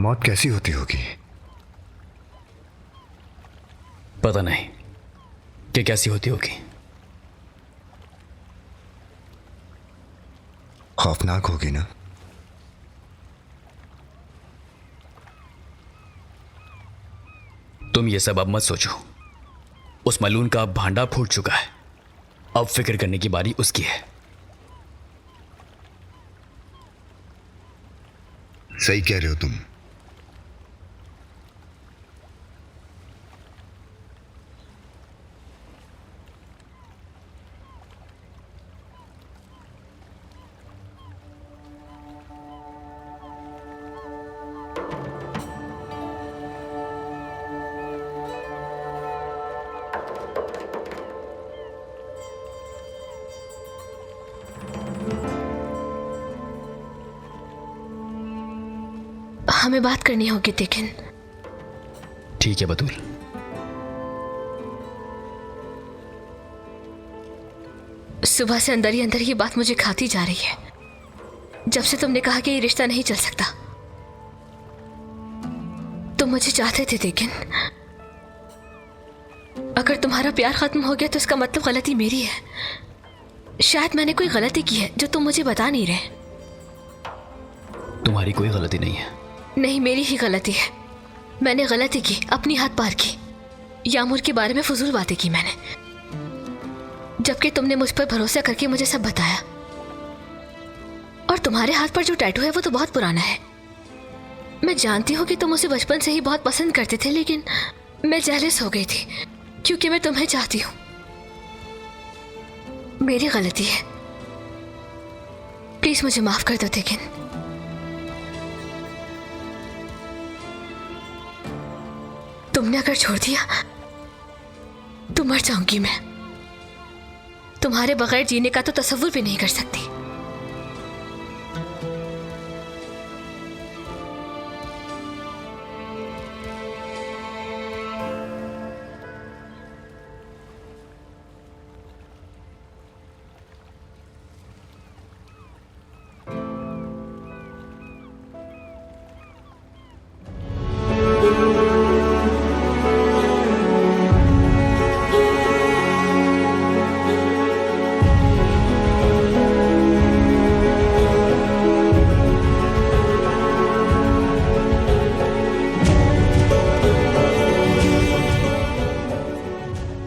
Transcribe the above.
मौत कैसी होती होगी? पता नहीं कि कैसी होती होगी। खौफनाक होगी ना? तुम ये सब अब मत सोचो। उस मलून का अब भांडा फूट चुका है। अब फिक्र करने की बारी उसकी है। सही कह रहे हो तुम। हमें बात करनी होगी लेकिन। ठीक है बतूल। सुबह से अंदर ही अंदर ये बात मुझे खाती जा रही है। जब से तुमने कहा कि ये रिश्ता नहीं चल सकता, तुम मुझे चाहते थे, लेकिन अगर तुम्हारा प्यार खत्म हो गया तो इसका मतलब गलती मेरी है। शायद मैंने कोई गलती की है जो तुम मुझे बता नहीं रहे। तुम्हारी कोई गलती नहीं है। नहीं, मेरी ही गलती है। मैंने गलती की, अपनी हद पार की। यामूर के बारे में फजूल बातें की मैंने, जबकि तुमने मुझ पर भरोसा करके मुझे सब बताया। और तुम्हारे हाथ पर जो टैटू है वो तो बहुत पुराना है। मैं जानती हूँ कि तुम उसे बचपन से ही बहुत पसंद करते थे, लेकिन मैं जेलस हो गई थी क्योंकि मैं तुम्हें चाहती हूँ। मेरी गलती है, प्लीज मुझे माफ कर दो। लेकिन तुमने अगर छोड़ दिया तो मर जाऊंगी मैं। तुम्हारे बगैर जीने का तो तसव्वुर भी नहीं कर सकती।